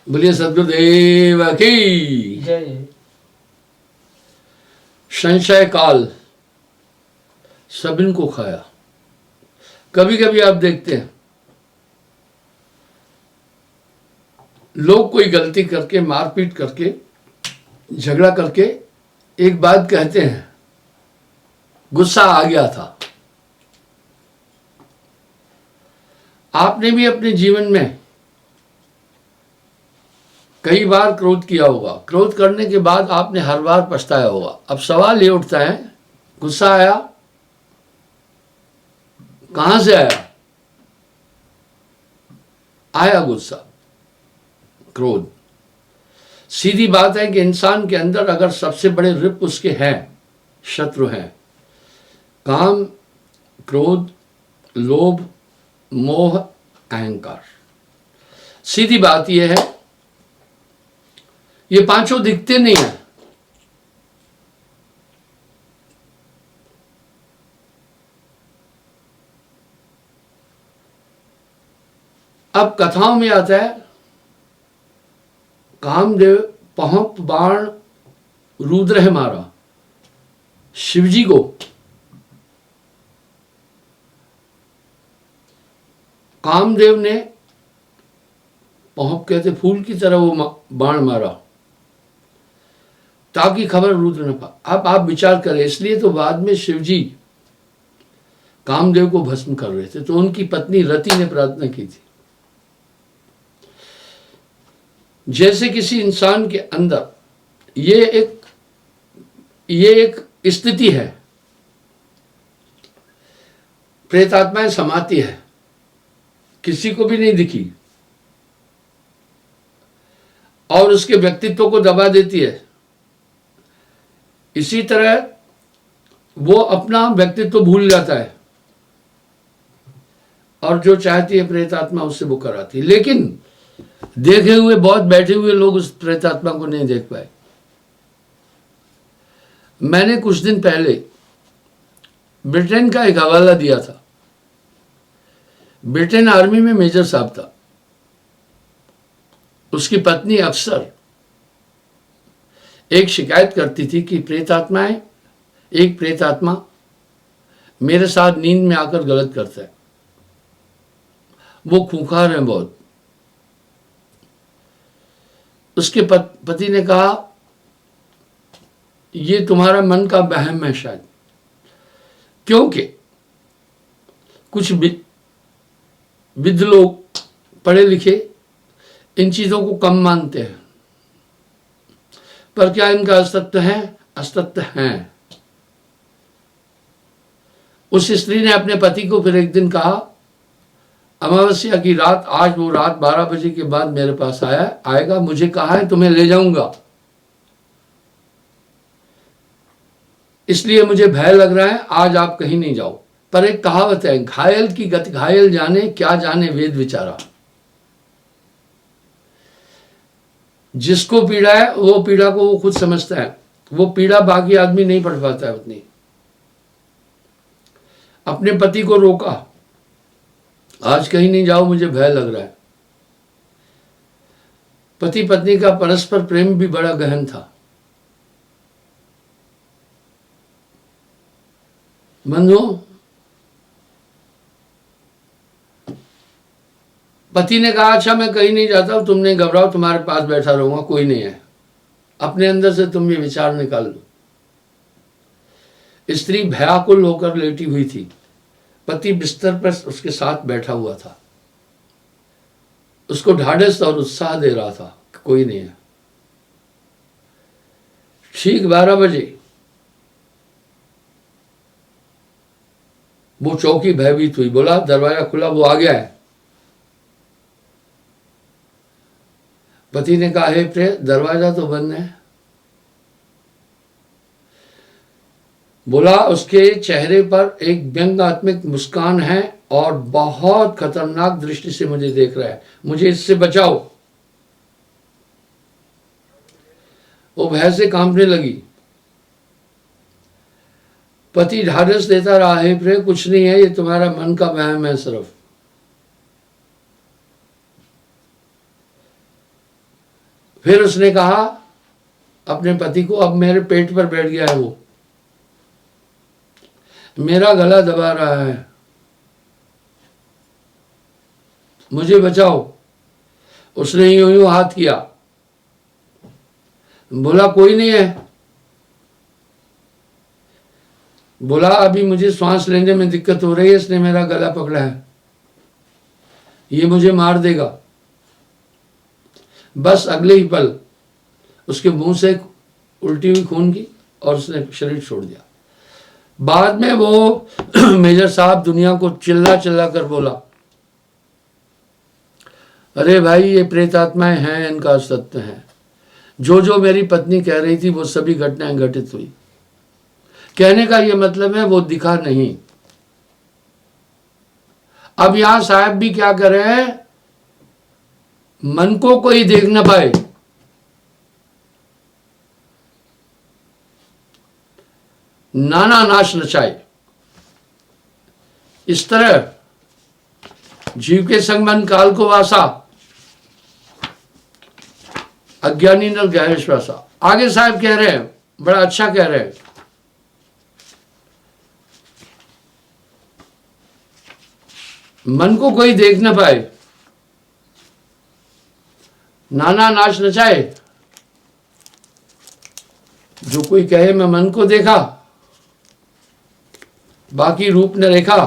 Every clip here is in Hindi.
बोलिए सद्गुरुदेव की जय। संशय काल सबिन को खाया। कभी कभी आप देखते हैं लोग कोई गलती करके, मारपीट करके, झगड़ा करके एक बात कहते हैं, गुस्सा आ गया था। आपने भी अपने जीवन में कई बार क्रोध किया होगा। क्रोध करने के बाद आपने हर बार पछताया होगा। अब सवाल ये उठता है, गुस्सा आया, कहां से आया? आया गुस्सा, क्रोध। सीधी बात है कि इंसान के अंदर अगर सबसे बड़े रिप उसके हैं, शत्रु हैं, काम, क्रोध, लोभ, मोह, अहंकार। सीधी बात यह है, ये पांचों दिखते नहीं हैं। अब कथाओं में आता है, कामदेव पहुंप बाण रुद्र है मारा। शिवजी को कामदेव ने पहुंप कहते फूल की तरह वो बाण मारा ताकि खबर रुद्र न पा। अब आप विचार करें, इसलिए तो बाद में शिवजी कामदेव को भस्म कर रहे थे तो उनकी पत्नी रति ने प्रार्थना की थी। जैसे किसी इंसान के अंदर ये एक स्थिति है, प्रेतात्माएं समाती है, किसी को भी नहीं दिखी और उसके व्यक्तित्व को दबा देती है। इसी तरह वो अपना व्यक्तित्व भूल जाता है और जो चाहती है प्रेतात्मा उससे वो कराती है। लेकिन देखे हुए बहुत बैठे हुए लोग उस प्रेतात्मा को नहीं देख पाए। मैंने कुछ दिन पहले ब्रिटेन का एक हवाला दिया था। ब्रिटेन आर्मी में मेजर साहब था, उसकी पत्नी अक्सर एक शिकायत करती थी कि एक प्रेतात्मा मेरे साथ नींद में आकर गलत करता है, वो खूंखार है बहुत। उसके पति ने कहा, ये तुम्हारा मन का वहम है शायद, क्योंकि कुछ विद्ध लोग पढ़े लिखे इन चीजों को कम मानते हैं, पर क्या इनका अस्तित्व है? अस्तित्व है। उस स्त्री ने अपने पति को फिर एक दिन कहा, अमावस्या की रात, आज वो रात 12 बजे के बाद मेरे पास आएगा, मुझे कहा है तुम्हें ले जाऊंगा, इसलिए मुझे भय लग रहा है, आज आप कहीं नहीं जाओ। पर एक कहावत है, घायल की गति घायल जाने, क्या जाने वेद विचारा। जिसको पीड़ा है वो पीड़ा को वो खुद समझता है, वो पीड़ा बाकी आदमी नहीं पढ़ पाता है उतनी। अपने पति को रोका, आज कहीं नहीं जाओ, मुझे भय लग रहा है। पति पत्नी का परस्पर प्रेम भी बड़ा गहन था। बंधुओं, पति ने कहा, अच्छा मैं कहीं नहीं जाता हूं, तुम नहीं घबराओ, तुम्हारे पास बैठा रहूंगा, कोई नहीं है। अपने अंदर से तुम ये विचार निकाल लो। स्त्री भयाकुल होकर लेटी हुई थी, पति बिस्तर पर उसके साथ बैठा हुआ था, उसको ढाढ़स और उत्साह दे रहा था, कोई नहीं है। ठीक 12 बजे वो चौकी भयभीत हुई, बोला दरवाजा खुला, वो आ गया है। पति ने कहा, हे प्रिय, दरवाजा तो बंद है। बोला, उसके चेहरे पर एक व्यंग्यात्मक मुस्कान है और बहुत खतरनाक दृष्टि से मुझे देख रहा है, मुझे इससे बचाओ। वो भय से कांपने लगी। पति ढाढ़स देता रहा, हे प्रिय, कुछ नहीं है, ये तुम्हारा मन का वहम है सिर्फ। फिर उसने कहा अपने पति को, अब मेरे पेट पर बैठ गया है वो, मेरा गला दबा रहा है, मुझे बचाओ। उसने यूं यूं हाथ किया, बोला कोई नहीं है। बोला अभी मुझे श्वास लेने में दिक्कत हो रही है, इसने मेरा गला पकड़ा है, ये मुझे मार देगा। बस अगले ही पल उसके मुंह से उल्टी हुई खून की और उसने शरीर छोड़ दिया। बाद में वो मेजर साहब दुनिया को चिल्ला चिल्ला कर बोला, अरे भाई ये प्रेत आत्माएं हैं, इनका अस्तित्व है। जो जो मेरी पत्नी कह रही थी वो सभी घटनाएं घटित हुई। कहने का ये मतलब है वो दिखा नहीं। अब यहां साहब भी क्या कर रहे हैं, मन को कोई देख ना पाए, नाना नाश नचाए। इस तरह जीव के संग मन काल को वासा, अज्ञानी नर गहरे श्वासा। आगे साहब कह रहे हैं, बड़ा अच्छा कह रहे हैं, मन को कोई देख ना पाए, नाना नाच नचाए। जो कोई कहे मैं मन को देखा, बाकी रूप न रेखा,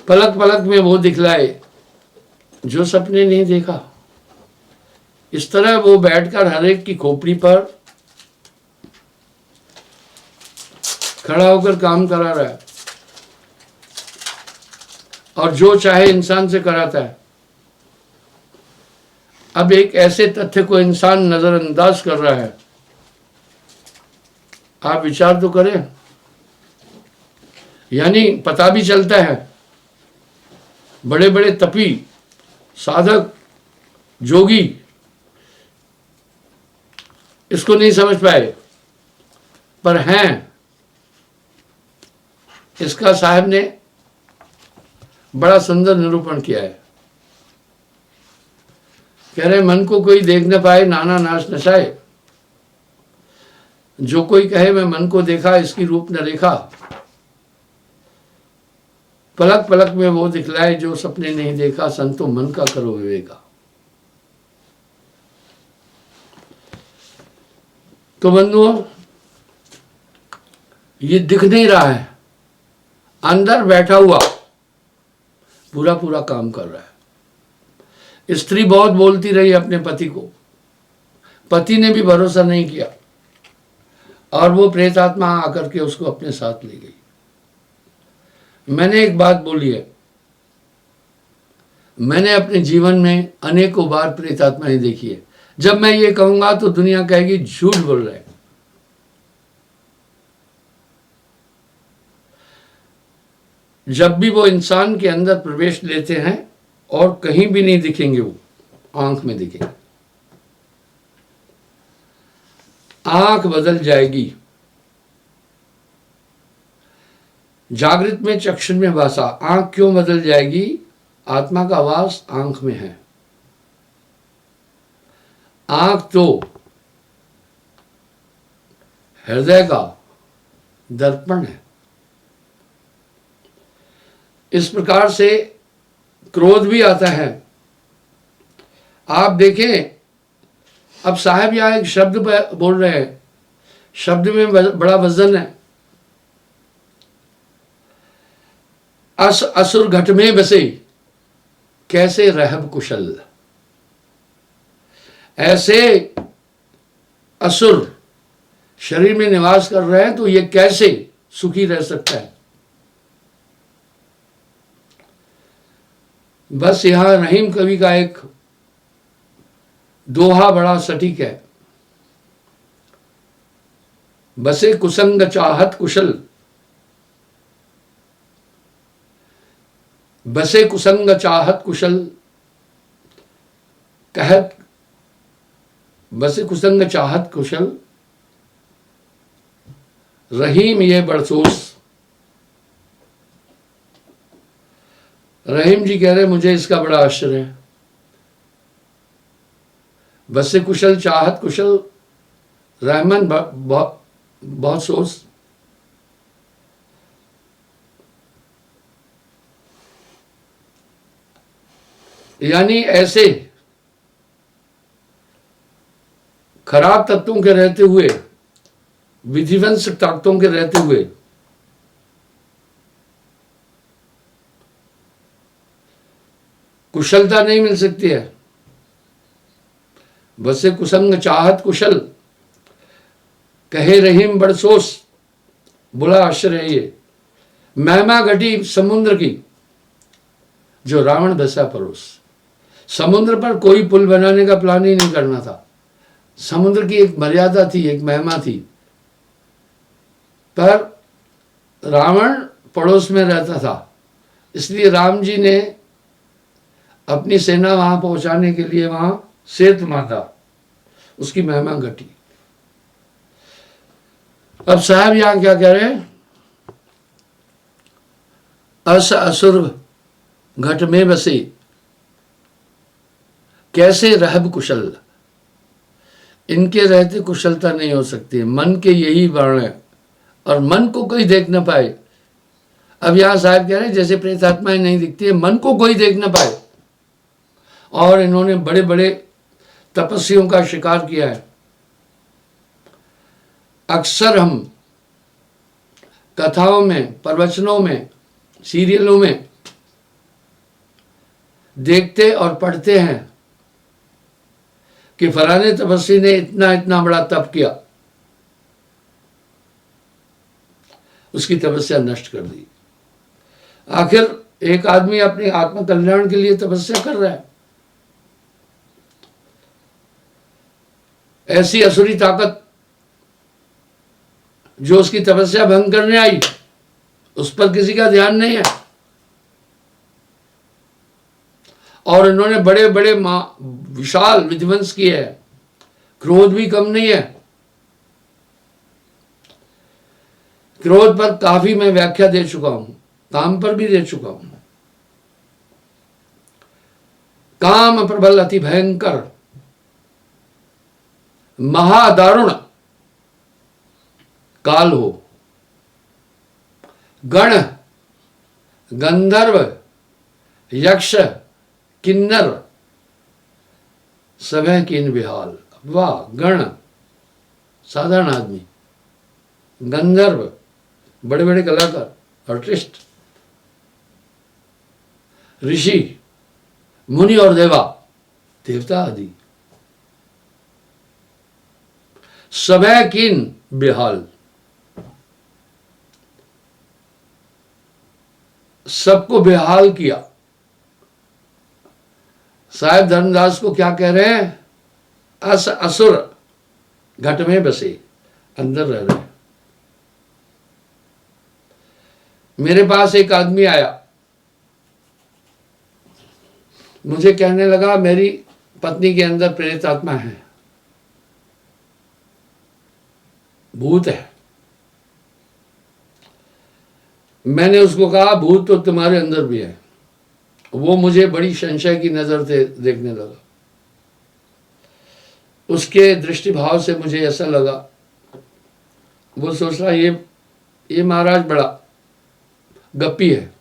पलक पलक में वो दिखलाए जो सपने नहीं देखा। इस तरह वो बैठकर हर एक की खोपड़ी पर खड़ा होकर काम करा रहा है और जो चाहे इंसान से कराता है। अब एक ऐसे तथ्य को इंसान नजरअंदाज कर रहा है, आप विचार तो करें। यानी पता भी चलता है, बड़े बड़े तपी साधक जोगी इसको नहीं समझ पाए, पर हैं। इसका साहब ने बड़ा सुंदर निरूपण किया है। कह रहे मन को कोई देख न पाए, नाना नाश नचाए। जो कोई कहे मैं मन को देखा, इसकी रूप न रेखा, पलक पलक में वो दिखलाए जो सपने नहीं देखा। संतो मन का करो विवेका। तो बंधुओं, ये दिख नहीं रहा है, अंदर बैठा हुआ पूरा पूरा काम कर रहा है। स्त्री बहुत बोलती रही अपने पति को, पति ने भी भरोसा नहीं किया और वो प्रेत आत्मा आकर के उसको अपने साथ ले गई। मैंने एक बात बोली है, मैंने अपने जीवन में अनेकों बार प्रेत आत्माएं देखी है। जब मैं ये कहूंगा तो दुनिया कहेगी झूठ बोल रहे हैं। जब भी वो इंसान के अंदर प्रवेश लेते हैं और कहीं भी नहीं दिखेंगे, वो आंख में दिखेंगे। आंख बदल जाएगी। जागृत में चक्षु में भाषा, आंख क्यों बदल जाएगी? आत्मा का वास आंख में है। आंख तो हृदय का दर्पण है। इस प्रकार से क्रोध भी आता है। आप देखें, अब साहब यहां एक शब्द बोल रहे हैं, शब्द में बड़ा वजन है। असुर घट में बसे, कैसे रहब कुशल। ऐसे असुर शरीर में निवास कर रहे हैं तो ये कैसे सुखी रह सकता है। बस यहां रहीम कवि का एक दोहा बड़ा सटीक है। बसे कुसंग चाहत कुशल, बसे कुसंग चाहत कुशल, कहत बसे कुसंग चाहत कुशल, रहीम ये बड़सोस। रहीम जी कह रहे मुझे इसका बड़ा आश्चर्य है। वैसे कुशल चाहत कुशल रहमन बहुत सोच। यानी ऐसे खराब तत्वों के रहते हुए, विधिवंश ताकतों के रहते हुए कुशलता नहीं मिल सकती है। वैसे कुसंग चाहत कुशल कहे रहीम बड़सोस, बुरा आश्रय है ये। महिमा घटी समुद्र की, जो रावण दशा परोस। समुद्र पर कोई पुल बनाने का प्लान ही नहीं करना था। समुद्र की एक मर्यादा थी, एक महिमा थी, पर रावण पड़ोस में रहता था, इसलिए राम जी ने अपनी सेना वहां पहुंचाने के लिए वहां सेतु बांधा, उसकी महिमा घटी। अब साहब यहां क्या कह रहे हैं? अस असुर घट में बसे, कैसे रहब कुशल। इनके रहते कुशलता नहीं हो सकती। मन के यही वर्ण है, और मन को कोई देख ना पाए। अब यहां साहब कह रहे हैं जैसे प्रेतात्माएं नहीं दिखती है, मन को कोई देख ना पाए। और इन्होंने बड़े बड़े तपस्वियों का शिकार किया है। अक्सर हम कथाओं में, प्रवचनों में, सीरियलों में देखते और पढ़ते हैं कि फलाने तपस्वी ने इतना इतना बड़ा तप किया, उसकी तपस्या नष्ट कर दी। आखिर एक आदमी अपने आत्म कल्याण के लिए तपस्या कर रहा है, ऐसी असुरी ताकत जो उसकी तपस्या भंग करने आई, उस पर किसी का ध्यान नहीं है। और इन्होंने बड़े बड़े विशाल विध्वंस किए हैं। क्रोध भी कम नहीं है। क्रोध पर काफी मैं व्याख्या दे चुका हूं, काम पर भी दे चुका हूं। काम प्रबल अति भयंकर महादारुण काल हो, गण गंधर्व यक्ष किन्नर सभय कीन बिहाल। वाह! गण साधारण आदमी, गंधर्व बड़े बड़े कलाकार आर्टिस्ट, ऋषि मुनि और देवता आदि सभय कीन बेहाल, सबको बेहाल किया। साहेब धर्मदास को क्या कह रहे हैं? अस असुर घट में बसे, अंदर रह रहे। मेरे पास एक आदमी आया, मुझे कहने लगा मेरी पत्नी के अंदर प्रेत आत्मा है, भूत है। मैंने उसको कहा भूत तो तुम्हारे अंदर भी है। वो मुझे बड़ी संशय की नजर से देखने लगा। उसके दृष्टिभाव से मुझे ऐसा लगा, वो सोच रहा ये महाराज बड़ा गप्पी है।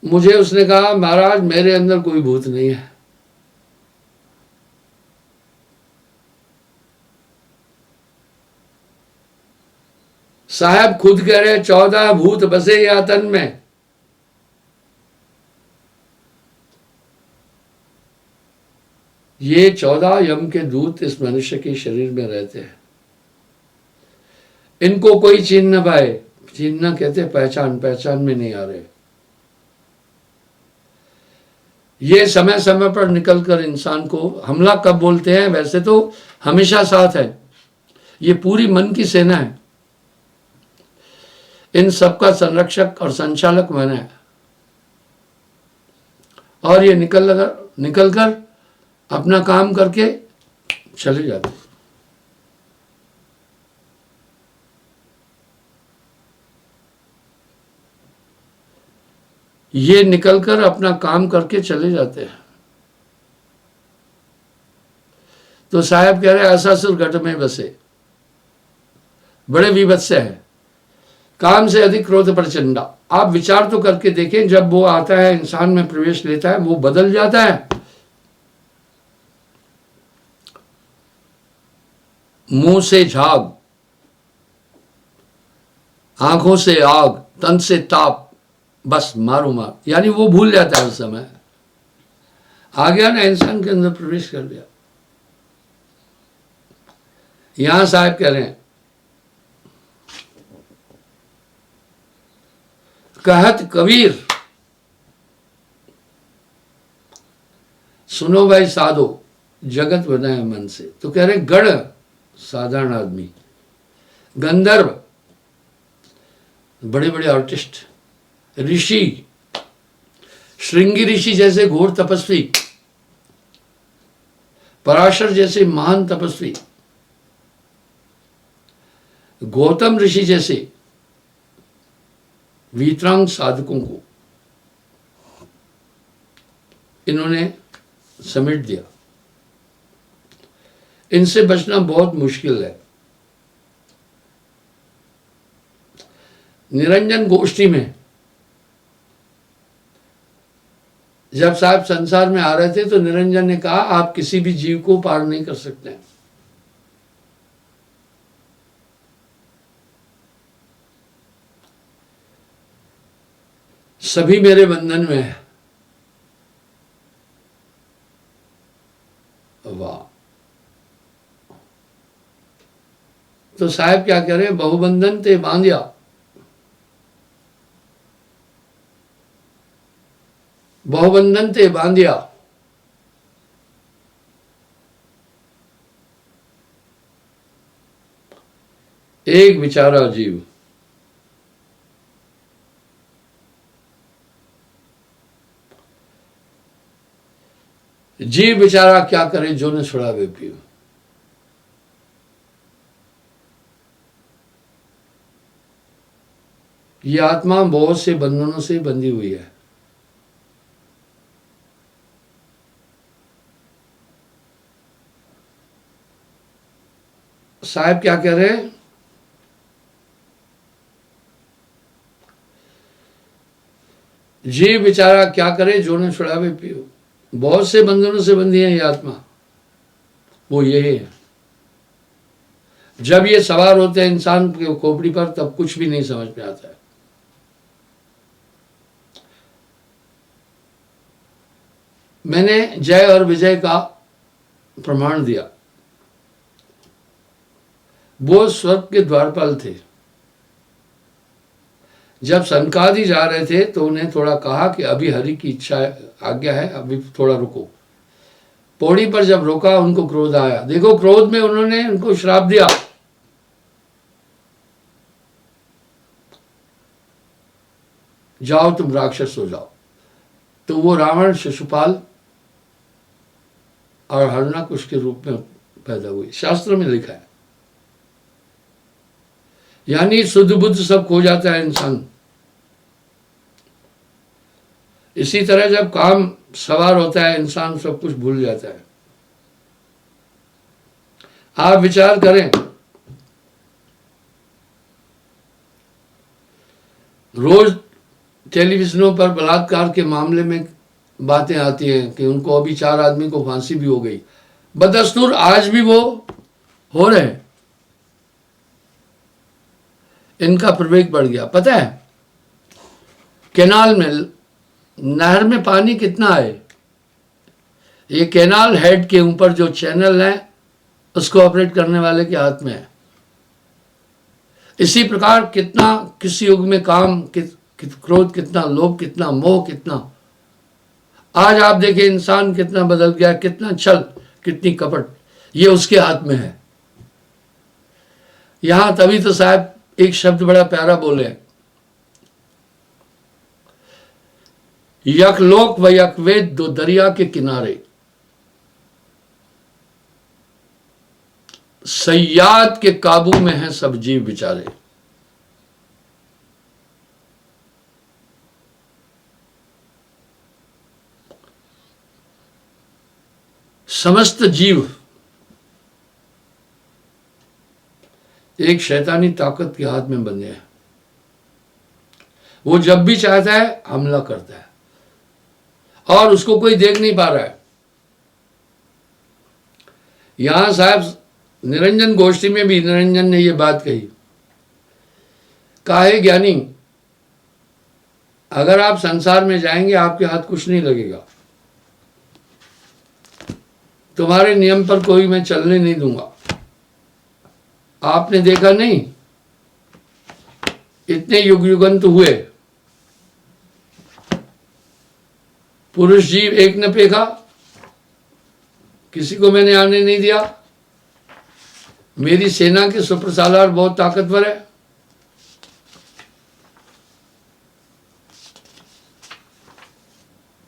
मुझे उसने कहा महाराज मेरे अंदर कोई भूत नहीं है। साहब खुद कह रहे 14 भूत बसे या तन में। ये 14 यम के दूत इस मनुष्य के शरीर में रहते हैं। इनको कोई छीन न पाए। छीनना कहते पहचान में नहीं आ रहे। ये समय समय पर निकलकर इंसान को हमला कब बोलते हैं, वैसे तो हमेशा साथ है। ये पूरी मन की सेना है। इन सबका संरक्षक और संचालक मन है। और ये निकलकर अपना काम करके चले जाते। ये निकलकर अपना काम करके चले जाते हैं। तो साहब कह रहे असासुर गढ़ में बसे, बड़े विभत्स हैं, काम से अधिक क्रोध प्रचंडा। आप विचार तो करके देखें, जब वो आता है इंसान में प्रवेश लेता है, वो बदल जाता है। मुंह से झाग, आंखों से आग, तन से ताप, बस मारो मार, यानी वो भूल जाता है उस समय। आ गया ना, इंसान के अंदर प्रवेश कर दिया। यहां साहब कह रहे हैं, कहत कबीर, सुनो भाई साधो, जगत बनाए मन से। तो कह रहे गढ़ साधारण आदमी, गंधर्व बड़े बड़े आर्टिस्ट, ऋषि, श्रृंगी ऋषि जैसे घोर तपस्वी, पराशर जैसे महान तपस्वी, गौतम ऋषि जैसे वीतरांग साधकों को इन्होंने समेट दिया। इनसे बचना बहुत मुश्किल है। निरंजन गोष्ठी में जब साहब संसार में आ रहे थे तो निरंजन ने कहा, आप किसी भी जीव को पार नहीं कर सकते। सभी मेरे बंधन में है। वाह। तो साहब क्या कह रहे हैं, बहुबंधन ते बांधिया, बहुबंधन ते बांधिया, एक बेचारा जीव। जीव बेचारा क्या करे, जो ने छुड़ावे पियो। ये आत्मा बहुत से बंधनों से बंधी हुई है। साहब क्या कह रहे हैं, जीव बेचारा क्या करे, जो ने छुड़ावे पियो। बहुत से बंधनों से बंधी है ये आत्मा, वो यही है। जब ये सवार होते हैं इंसान के खोपड़ी पर, तब कुछ भी नहीं समझ में आता है। मैंने जय और विजय का प्रमाण दिया। वो स्वर्ग के द्वारपाल थे। जब सनकादि जा रहे थे तो उन्हें थोड़ा कहा कि अभी हरि की इच्छा आज्ञा है, अभी थोड़ा रुको। पौड़ी पर जब रोका, उनको क्रोध आया। देखो, क्रोध में उन्होंने उनको श्राप दिया, जाओ तुम राक्षस हो जाओ। तो वो रावण, शिशुपाल और हरणाकुश के रूप में पैदा हुई। शास्त्र में लिखा है। यानी शुद्ध बुद्ध सब खो जाता है इंसान। इसी तरह जब काम सवार होता है, इंसान सब कुछ भूल जाता है। आप विचार करें, रोज टेलीविजनों पर बलात्कार के मामले में बातें आती हैं कि उनको अभी 4 आदमी को फांसी भी हो गई। बदस्तूर आज भी वो हो रहे हैं। इनका प्रवेग बढ़ गया। पता है, कैनाल में, नहर में पानी कितना है, ये कैनाल हेड के ऊपर जो चैनल है उसको ऑपरेट करने वाले के हाथ में है। इसी प्रकार कितना किस युग में काम, क्रोध कितना, लोभ कितना, मोह कितना। आज आप देखिए इंसान कितना बदल गया, कितना छल, कितनी कपट, ये उसके हाथ में है। यहां तभी तो साहब एक शब्द बड़ा प्यारा बोले, यकलोक व यकवेद दो दरिया के किनारे, सयाद के काबू में है सब जीव बेचारे। समस्त जीव एक शैतानी ताकत के हाथ में बंधे हैं। वो जब भी चाहता है हमला करता है और उसको कोई देख नहीं पा रहा है। यहां साहब निरंजन गोष्ठी में भी निरंजन ने ये बात कही, काहे ज्ञानी, अगर आप संसार में जाएंगे आपके हाथ कुछ नहीं लगेगा, तुम्हारे नियम पर कोई मैं चलने नहीं दूंगा। आपने देखा नहीं, इतने युग युगंत हुए, पुरुष जीव एक न पेखा, किसी को मैंने आने नहीं दिया। मेरी सेना के सुप्रसालार बहुत ताकतवर है।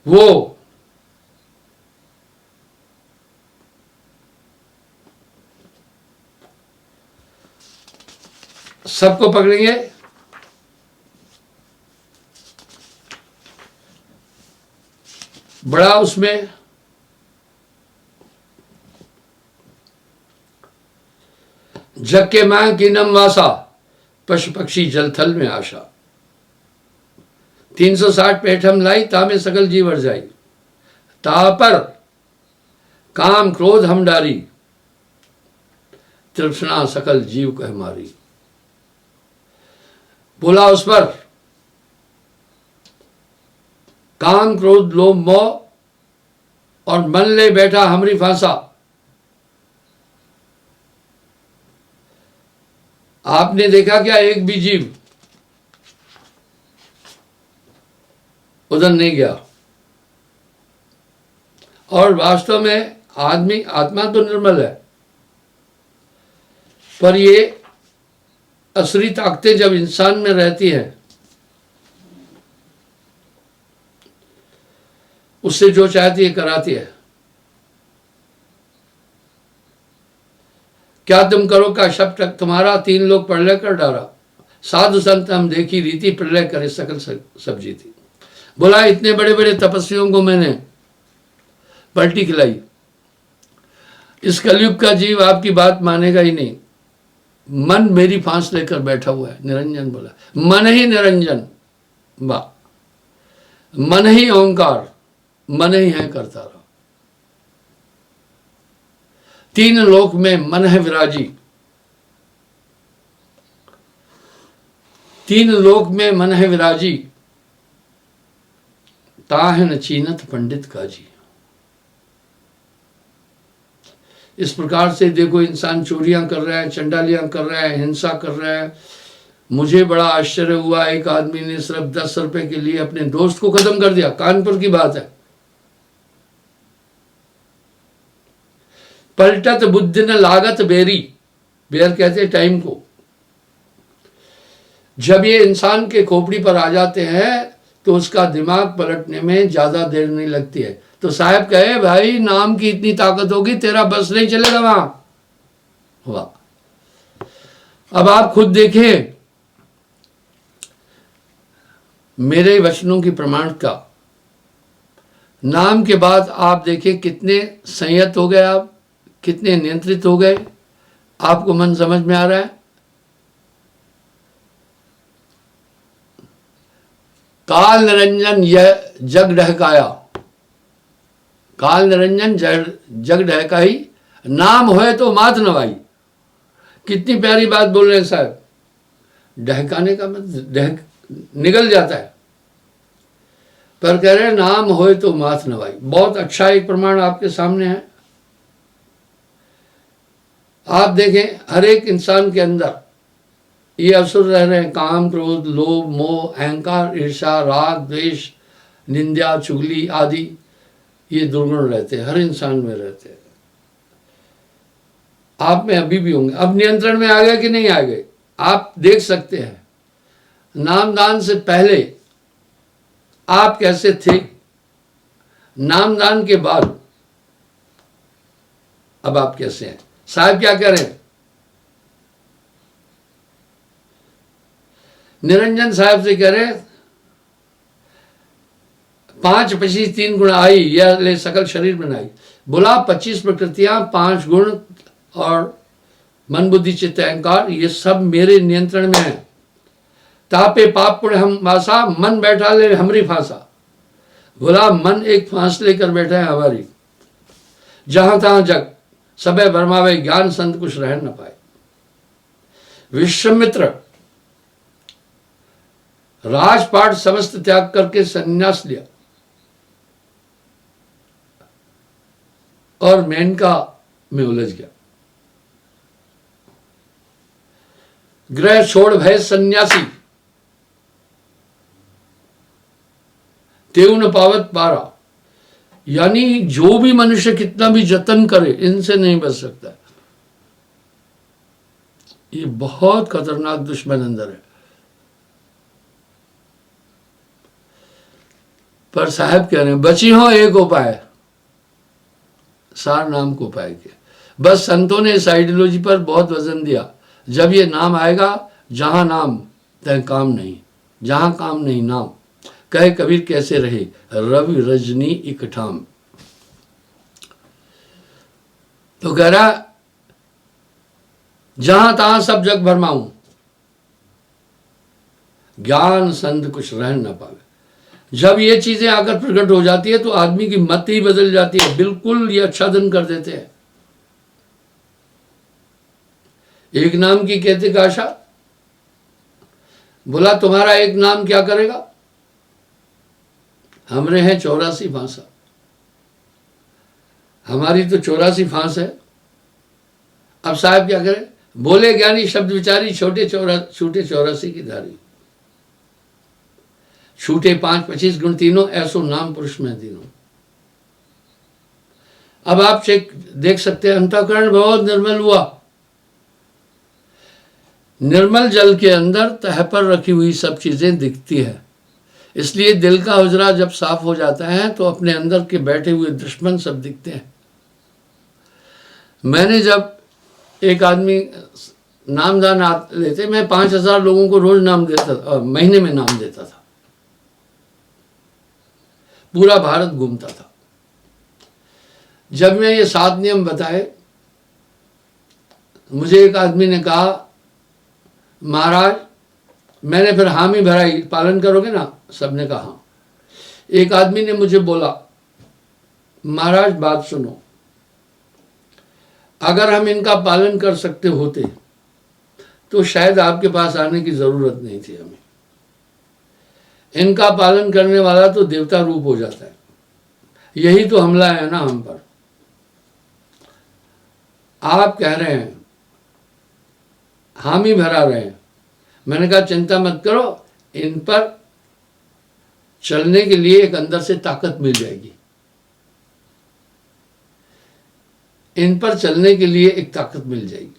वो सबको पकड़ेंगे। बड़ा उसमें जग के मां की नम वासा, पशु पक्षी जल थल में आशा। 360 पेठम लाई, तामे सकल जीव अर जाई। ता पर काम क्रोध हम डारी, तृष्णा सकल जीव कह मारी। बोला उस पर काम क्रोध लोभ मोह और मन ले बैठा हमरी फांसा। आपने देखा क्या एक भी जीव उधर नहीं गया। और वास्तव में आदमी आत्मा तो निर्मल है, पर ये असली ताकतें जब इंसान में रहती हैं, उससे जो चाहती है कराती है। क्या तुम करो का शब्द तुम्हारा, 3 लोग प्रलय कर डारा। साधु संत हम देखी रीति, प्रलय करे सकल सब जीती। बोला इतने बड़े बड़े तपस्वियों को मैंने पलटी खिलाई। इस कलयुग का जीव आपकी बात मानेगा ही नहीं। मन मेरी फांस लेकर बैठा हुआ है। निरंजन बोला, मन ही निरंजन, वाह, मन ही ओंकार, मन ही है करता रहा। 3 लोक में मन है विराजी, 3 लोक में मन है विराजी, ताह न चीनत पंडित काजी। इस प्रकार से देखो, इंसान चोरियां कर रहा है, चंडालियां कर रहा है, हिंसा कर रहा है। मुझे बड़ा आश्चर्य हुआ, एक आदमी ने सिर्फ 10 रुपए के लिए अपने दोस्त को खत्म कर दिया। कानपुर की बात है। पलटत बुद्धि न लागत बेरी, बेर कहते टाइम को। जब ये इंसान के खोपड़ी पर आ जाते हैं तो उसका दिमाग पलटने में ज्यादा देर नहीं लगती है। तो साहब कहे, भाई नाम की इतनी ताकत होगी, तेरा बस नहीं चलेगा वहां। वाह। अब आप खुद देखें मेरे वचनों की प्रमाणिकता। नाम के बाद आप देखें कितने संयत हो गए, आप कितने नियंत्रित हो गए। आपको मन समझ में आ रहा है। काल निरंजन यह जग ढहकाया, काल निरंजन जग ढहकाई, नाम होए तो मात नवाई। कितनी प्यारी बात बोल रहे हैं साहब। ढहकाने का मतलब निगल जाता है, पर कह रहे नाम होए तो मात नवाई। बहुत अच्छा एक प्रमाण आपके सामने है। आप देखें हर एक इंसान के अंदर ये असुर रह रहे हैं। काम क्रोध लोभ मोह अहंकार ईर्ष्या राग द्वेष निंदा चुगली आदि, ये दुर्गुण रहते हैं, हर इंसान में रहते हैं। आप में अभी भी होंगे। अब नियंत्रण में आ गए कि नहीं आ गए, आप देख सकते हैं। नामदान से पहले आप कैसे थे, नामदान के बाद अब आप कैसे हैं। साहब क्या कह रहे हैं, निरंजन साहब से कह रहे 5 25 3 गुण आई, यह ले सकल शरीर बनाई। बोला 25 प्रकृतियां, 5 गुण और मन बुद्धि चित्त अहंकार, ये सब मेरे नियंत्रण में है। तापे पाप पुण्य हम वासा, मन बैठा ले हमरी फांसा। बोला मन एक फांस लेकर बैठा है हमारी, जहां तहां जग सबे भरमावे, ज्ञान संत कुछ रह न पाए। विश्वामित्र राजपाट समस्त त्याग करके संन्यास लिया और मेनका में उलझ गया। ग्रह छोड़ भय सन्यासी, तेऊ न पावत पारा। यानी जो भी मनुष्य कितना भी जतन करे, इनसे नहीं बच सकता। ये बहुत खतरनाक दुश्मन अंदर है। पर साहब कह रहे हैं बची हो एक उपाय, सार नाम को उपाय किया। बस संतों ने इस आइडियोलॉजी पर बहुत वजन दिया। जब ये नाम आएगा, जहां नाम तय काम नहीं, जहां काम नहीं नाम। कहे कबीर कैसे रहे रवि रजनी इकठाम। तो कह रहा जहां तहां सब जग भरमाऊं, ज्ञान संत कुछ रह न पावे। जब ये चीजें आकर प्रकट हो जाती है तो आदमी की मत ही बदल जाती है, बिल्कुल ये आच्छादन कर देते हैं। एक नाम की कहते का आशा, बोला तुम्हारा एक नाम क्या करेगा? हमरे हैं 84 फांसा, हमारी तो 84 फांस है। अब साहब क्या करें? बोले ज्ञानी शब्द विचारी, छूटे 84 की धारी। छूटे 5 25 गुण तीनों, ऐसो नाम पुरुष में तीनों। अब आप चेक देख सकते हैं, अंतःकरण बहुत निर्मल हुआ। निर्मल जल के अंदर तह पर रखी हुई सब चीजें दिखती है। इसलिए दिल का हुजरा जब साफ हो जाता है तो अपने अंदर के बैठे हुए दुश्मन सब दिखते हैं। मैंने जब एक आदमी नामदान लेते, मैं 5000 लोगों को रोज नाम देता था, महीने में नाम देता था, पूरा भारत घूमता था। जब मैं ये 7 नियम बताए, मुझे एक आदमी ने कहा महाराज, मैंने फिर हामी भराई, पालन करोगे ना? सबने कहा हाँ। एक आदमी ने मुझे बोला महाराज बात सुनो, अगर हम इनका पालन कर सकते होते तो शायद आपके पास आने की जरूरत नहीं थी हमें। इनका पालन करने वाला तो देवता रूप हो जाता है। यही तो हमला है ना हम पर। आप कह रहे हैं, हामी भरा रहे हैं। मैंने कहा चिंता मत करो, इन पर चलने के लिए एक अंदर से ताकत मिल जाएगी। इन पर चलने के लिए एक ताकत मिल जाएगी।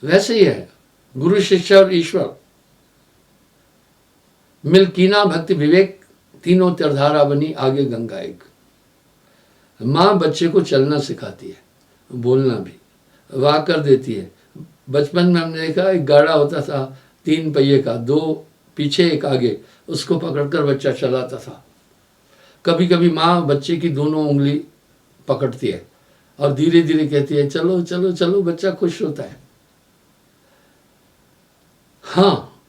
वैसे ही है गुरु शिष्य और ईश्वर, मिल कीना भक्ति विवेक, तीनों त्रिधारा बनी आगे गंगा एक। माँ बच्चे को चलना सिखाती है, बोलना भी, वाह कर देती है। बचपन में हमने देखा एक गाड़ा होता था 3 पहिए का, 2 पीछे 1 आगे, उसको पकड़कर बच्चा चलाता था। कभी कभी माँ बच्चे की दोनों उंगली पकड़ती है और धीरे धीरे कहती है चलो चलो चलो, बच्चा खुश होता है। हाँ,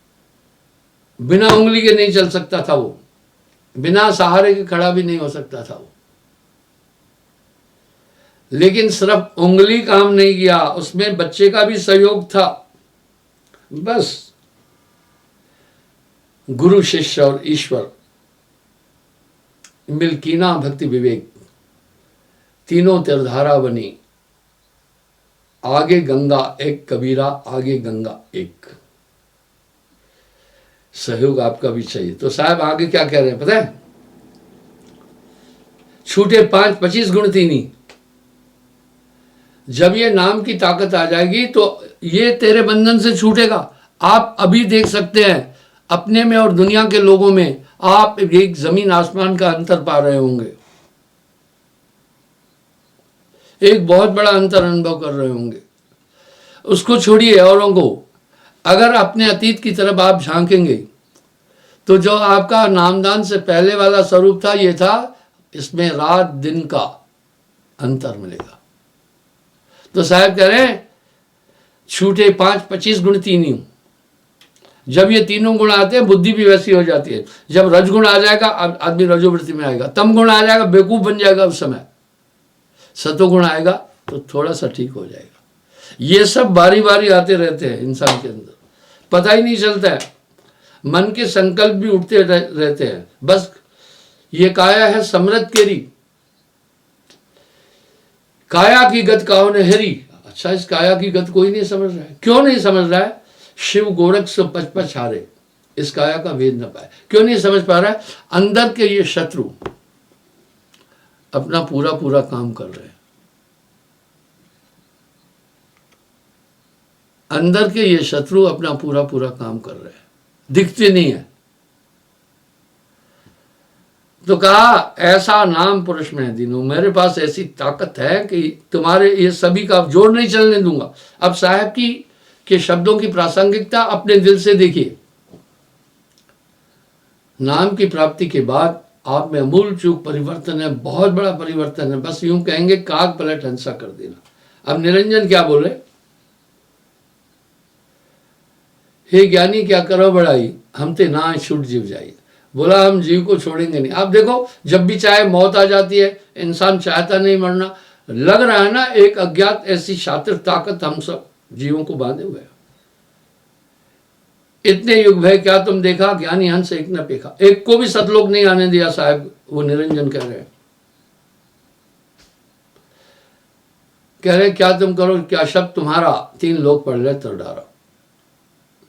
बिना उंगली के नहीं चल सकता था वो, बिना सहारे के खड़ा भी नहीं हो सकता था वो। लेकिन सिर्फ उंगली काम नहीं किया, उसमें बच्चे का भी सहयोग था। बस गुरु शिष्य और ईश्वर, मिल कीना भक्ति विवेक, तीनों त्रिधारा बनी आगे गंगा एक। कबीरा आगे गंगा एक। सहयोग आपका भी चाहिए। तो साहब आगे क्या कह रहे हैं पता है? छूटे 5 25 गुण तीनी। जब ये नाम की ताकत आ जाएगी तो ये तेरे बंधन से छूटेगा। आप अभी देख सकते हैं अपने में और दुनिया के लोगों में, आप एक जमीन आसमान का अंतर पा रहे होंगे, एक बहुत बड़ा अंतर अनुभव कर रहे होंगे। उसको छोड़िए औरों को, अगर अपने अतीत की तरफ आप झांकेंगे तो जो आपका नामदान से पहले वाला स्वरूप था, ये था, इसमें रात दिन का अंतर मिलेगा। तो साहब कह रहे हैं छूटे 5-25 गुण तीन ही। जब ये तीनों गुण आते हैं बुद्धि भी वैसी हो जाती है। जब रजगुण आ जाएगा आदमी रजोवृत्ति में आएगा, तम गुण आ जाएगा बेवकूफ बन जाएगा उस समय, सतोगुण आएगा तो थोड़ा सा ठीक हो जाएगा। ये सब बारी बारी आते रहते हैं इंसान के अंदर, पता ही नहीं चलता है। मन के संकल्प भी उठते रहते हैं। बस ये काया है समृद्ध केरी, काया की गत काहो ने हेरी। अच्छा, इस काया की गत कोई नहीं समझ रहा है। क्यों नहीं समझ रहा है? शिव गोरख से पचपच हारे, इस काया का भेद न पाए। क्यों नहीं समझ पा रहा है? अंदर के ये शत्रु अपना पूरा पूरा काम कर रहे हैं। अंदर के ये शत्रु अपना पूरा पूरा काम कर रहे हैं, दिखते नहीं है। तो कहा ऐसा नाम पुरुष में दीनू, मेरे पास ऐसी ताकत है कि तुम्हारे ये सभी का जोड़ नहीं चलने दूंगा। अब साहब की के शब्दों की प्रासंगिकता अपने दिल से देखिए। नाम की प्राप्ति के बाद आप में अमूल चूक परिवर्तन है, बहुत बड़ा परिवर्तन है। बस यूं कहेंगे काग पलट हंसा कर देना। अब निरंजन क्या बोले? हे ज्ञानी क्या करो बड़ाई, हम ते ना छूट जीव जाइए। बोला हम जीव को छोड़ेंगे नहीं। आप देखो, जब भी चाहे मौत आ जाती है, इंसान चाहता नहीं मरना। लग रहा है ना एक अज्ञात ऐसी शातिर ताकत हम सब जीवों को बांधे हुए। इतने युग भय क्या तुम देखा, ज्ञानी हंस एक न पेखा। एक को भी सतलोक नहीं आने दिया साहब, वो निरंजन कह रहे हैं। कह रहे क्या तुम करो, क्या शब्द तुम्हारा, 3 लोक पढ़ ले तर डारा।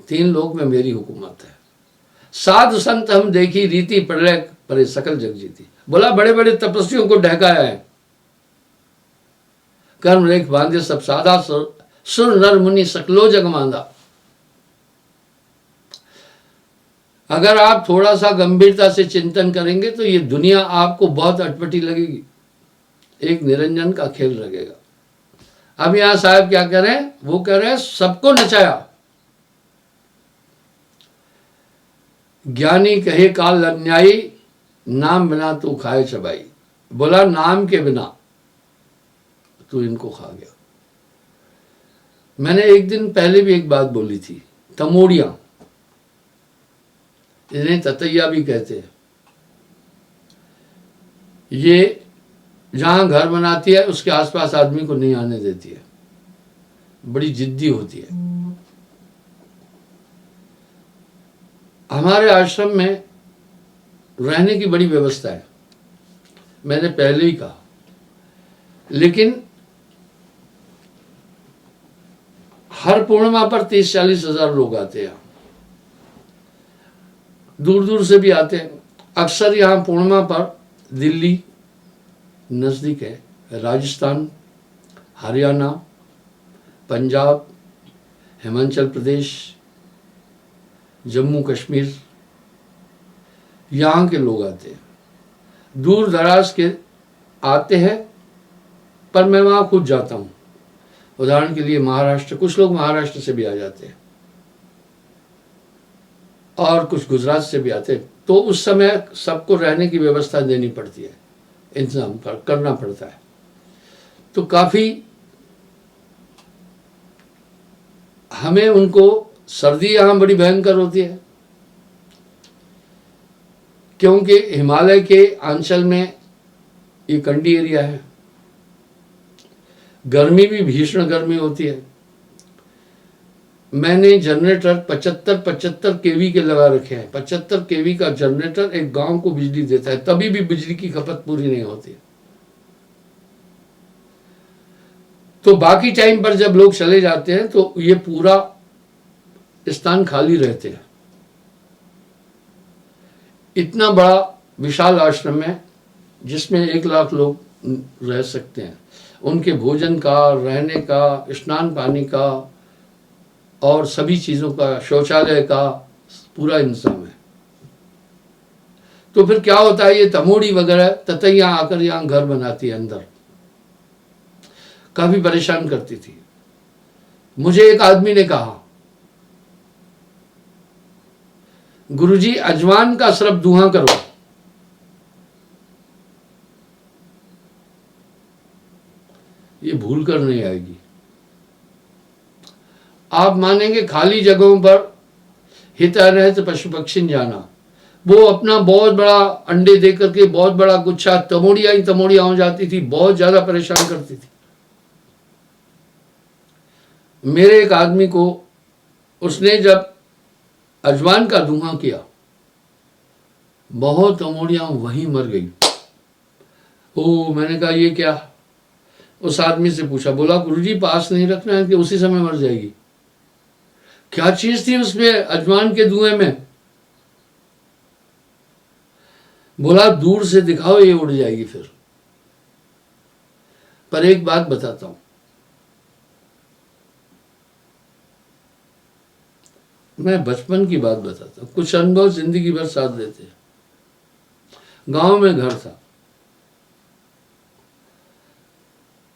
3 लोक में मेरी हुकूमत है। साधु संत हम देखी रीति, पढ़ ले परे सकल जग जीती। बोला बड़े बड़े तपस्वियों को ढहकाया है, कर्म रेख बांधे सब साधा, सुर नर मुनि सकलो जग मांदा। अगर आप थोड़ा सा गंभीरता से चिंतन करेंगे तो ये दुनिया आपको बहुत अटपटी लगेगी, एक निरंजन का खेल लगेगा। अब यहां साहब क्या कह रहे हैं? वो कह रहे हैं सबको नचाया। ज्ञानी कहे काल अन्यायी, नाम बिना तू खाए चबाई। बोला नाम के बिना तू इनको खा गया। मैंने एक दिन पहले भी एक बात बोली थी, तमोड़ियां, इन्हें ततैया भी कहते हैं। ये जहां घर बनाती है उसके आसपास आदमी को नहीं आने देती है, बड़ी जिद्दी होती है। हमारे आश्रम में रहने की बड़ी व्यवस्था है, मैंने पहले ही कहा, लेकिन हर पूर्णिमा पर 30-40 हजार लोग आते हैं, दूर दूर से भी आते हैं। अक्सर यहाँ पूर्णिमा पर दिल्ली नज़दीक है, राजस्थान, हरियाणा, पंजाब, हिमाचल प्रदेश, जम्मू कश्मीर, यहाँ के लोग आते हैं। दूर दराज के आते हैं, पर मैं वहाँ खुद जाता हूँ। उदाहरण के लिए महाराष्ट्र, कुछ लोग महाराष्ट्र से भी आ जाते हैं और कुछ गुजरात से भी आते हैं। तो उस समय सबको रहने की व्यवस्था देनी पड़ती है, इंतजाम करना पड़ता है। तो काफ़ी हमें उनको, सर्दी यहाँ बड़ी भयंकर होती है क्योंकि हिमालय के आंचल में ये कंडी एरिया है। गर्मी भी भीषण गर्मी होती है। मैंने जनरेटर 75 केवी के लगा रखे हैं। 75 केवी का जनरेटर एक गांव को बिजली देता है, तभी भी बिजली की खपत पूरी नहीं होती। तो बाकी टाइम पर जब लोग चले जाते हैं तो ये पूरा स्थान खाली रहते हैं। इतना बड़ा विशाल आश्रम है जिसमें 1 लाख लोग रह सकते हैं। उनके भोजन का, रहने का, स्नान पानी का और सभी चीज़ों का, शौचालय का पूरा इंतजाम है। तो फिर क्या होता है, ये तमोड़ी वगैरह ततैया आकर यहाँ घर बनाती है, अंदर काफी परेशान करती थी। मुझे एक आदमी ने कहा, गुरुजी अजवान का सिर्फ धुआं करो। ये भूल कर नहीं आएगी। आप मानेंगे खाली जगहों पर हिता रहत पशु पक्षी न जाना, वो अपना बहुत बड़ा अंडे दे करके बहुत बड़ा गुच्छा तमोड़िया ही तमोड़िया हो जाती थी, बहुत ज्यादा परेशान करती थी। मेरे एक आदमी को उसने जब अजवान का धुआं किया, बहुत तमोड़ियां वहीं मर गई। ओ, मैंने कहा ये क्या? उस आदमी से पूछा, बोला गुरुजी पास नहीं रखना है कि उसी समय मर जाएगी। क्या चीज थी उसमें अजवान के धुएं में? बोला दूर से दिखाओ ये उड़ जाएगी फिर। पर एक बात बताता हूं, मैं बचपन की बात बताता हूं, कुछ अनुभव जिंदगी भर साथ देते हैं। गांव में घर था,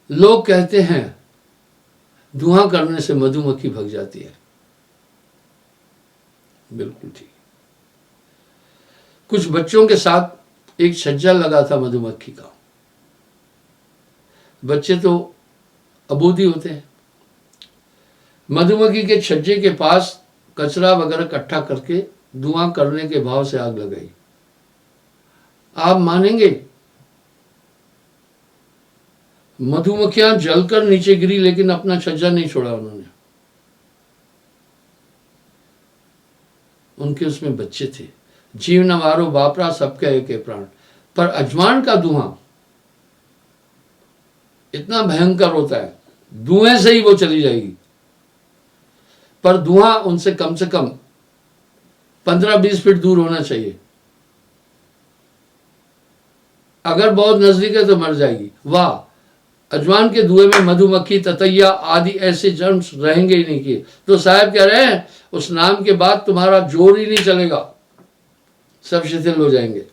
लोग कहते हैं धुआं करने से मधुमक्खी भग जाती है। बिल्कुल ठीक। कुछ बच्चों के साथ एक छज्जा लगा था मधुमक्खी का। बच्चे तो अबूधी होते हैं। मधुमक्खी के छज्जे के पास कचरा वगैरह इकट्ठा करके धुआं करने के भाव से आग लगाई। आप मानेंगे मधुमक्खियां जलकर नीचे गिरी, लेकिन अपना छज्जा नहीं छोड़ा उन्होंने। उनके उसमें बच्चे थे। जीव न मारो बापरा, सबके एक प्राण। पर अजवान का धुआं इतना भयंकर होता है, धुएं से ही वो चली जाएगी। पर धुआं उनसे कम से कम 15-20 फीट दूर होना चाहिए। अगर बहुत नजदीक है तो मर जाएगी। वाह, अजवान के धुएं में मधुमक्खी, ततैया आदि ऐसे जर्म्स रहेंगे ही नहीं किए। तो साहब कह रहे हैं उस नाम के बाद तुम्हारा जोर ही नहीं चलेगा, सब शिथिल हो जाएंगे।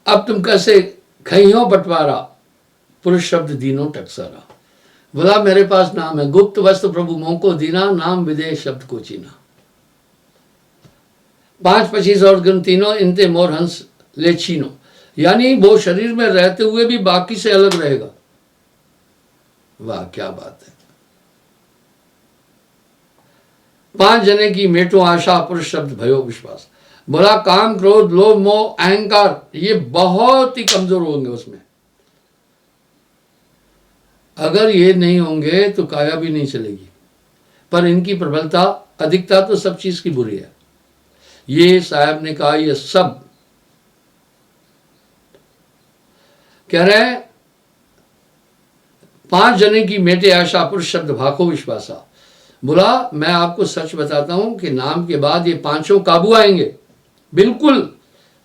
अब तुम कैसे खइयो बंटवारा, पुरुष शब्द दीनो टकसारा। बोला मेरे पास नाम है, गुप्त वस्त्र प्रभु मोह को दीना, नाम विदेश शब्द को चीना। 5-25 और गुण तीनों, इनते मोर हंस ले छीनो। यानी वो शरीर में रहते हुए भी बाकी से अलग रहेगा। वाह क्या बात है। 5 जने की मेटो आशा, पुरुष शब्द भयो विश्वास। बोला काम क्रोध लोभ मोह अहंकार, ये बहुत ही कमजोर होंगे उसमें। अगर ये नहीं होंगे तो काया भी नहीं चलेगी। पर इनकी प्रबलता, अधिकता तो सब चीज की बुरी है। ये साहब ने कहा ये सब कह रहे हैं 5 जने की मेटे आशा, पुरुष शब्द भाको विश्वासा। बोला मैं आपको सच बताता हूं कि नाम के बाद ये 5 काबू आएंगे। बिल्कुल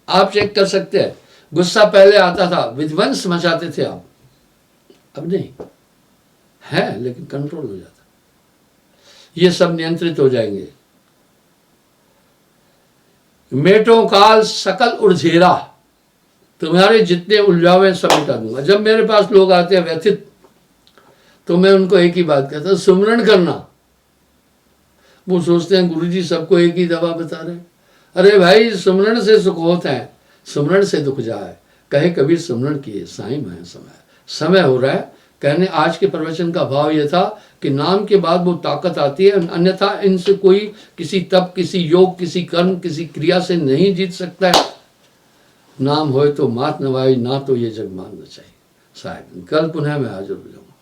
आप चेक कर सकते हैं। गुस्सा पहले आता था, विध्वंस मचाते थे आप, अब नहीं है, लेकिन कंट्रोल हो जाता। ये सब नियंत्रित हो जाएंगे। मेटो काल सकल उर्झेरा, तुम्हारे जितने उलझावे सब मिटा दूंगा। जब मेरे पास लोग आते हैं व्यथित, तो मैं उनको एक ही बात कहता हूं, सुमरण करना। वो सोचते हैं गुरुजी सबको एक ही दवा बता रहे हैं। अरे भाई, सुमरण से सुख होता है, सुमरण से दुख जाए। कहे कबीर सुमरण किए साईं मैं समय हो रहा है। कहने आज के प्रवचन का भाव यह था कि नाम के बाद वो ताकत आती है, अन्यथा इनसे कोई किसी तप, किसी योग, किसी कर्म, किसी क्रिया से नहीं जीत सकता है। नाम होए तो मात नवाई, ना तो ये जग मान न चाहिए। साहब कल पुनः मैं हाजिर हो जाऊंगा।